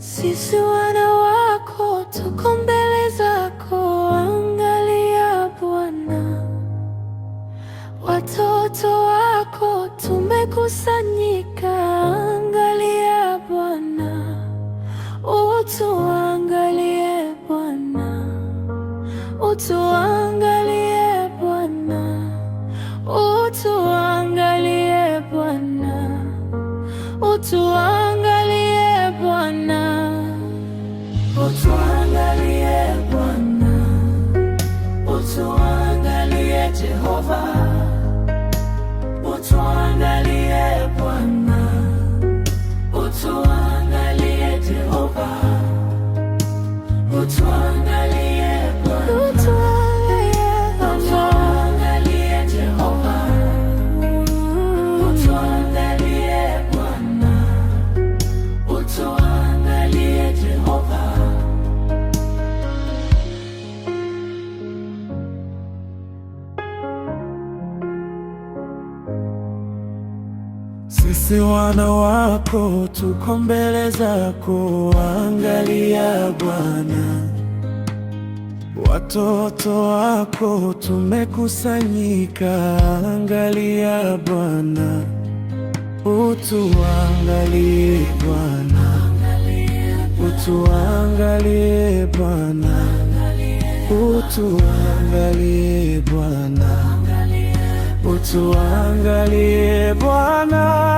Sisi wana wako tuko mbele zako, angalia Bwana. Watoto wako tumekusanyika, angalia Bwana. Utuangalie Bwana, utuangalie Bwana, utuangalie Bwana, utuangalie Bwana, utuangalie Bwana, utuangalie Jehova, utuangalie Bwana, utuangalie Jehova, utuangalie Bwana, utuangalie Jehova, utuangalie Bwana, utuangalie Jehova. Sisi wana wako tuko mbele zako, angalia Bwana. Watoto wako tumekusanyika, angalia Bwana. Utuangalie Bwana, utuangalie Bwana, utuangalie Bwana, utuangalie Bwana.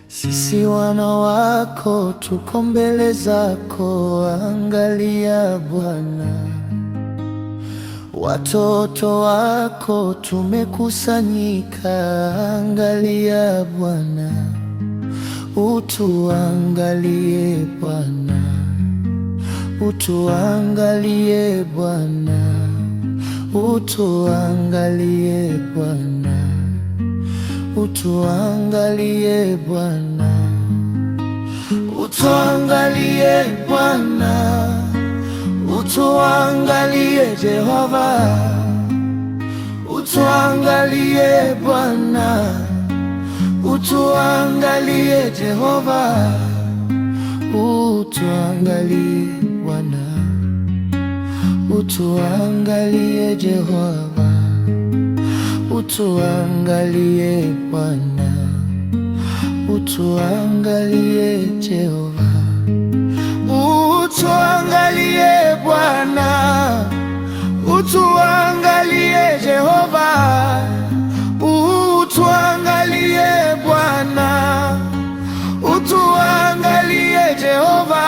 Sisi wana wako tuko mbele zako, angalia Bwana. Watoto wako tumekusanyika, angalia Bwana. Utuangalie Bwana, utuangalie Bwana, utuangalie Bwana, utuangalie Bwana, utuangalie Bwana, utuangalie Jehova, utuangalie Bwana, utuangalie Jehova, utuangalie Bwana, utuangalie Jehova, utuangalie Bwana, utuangalie Jehova, utuangalie Bwana, utuangalie Jehova, utuangalie Bwana, utuangalie Jehova.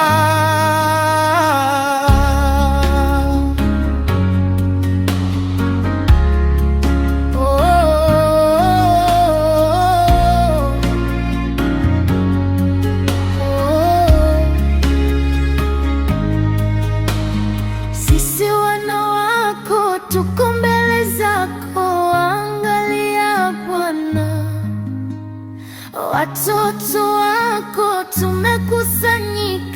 Tuko mbele zako, angalia Bwana. Watoto wako tumekusanyika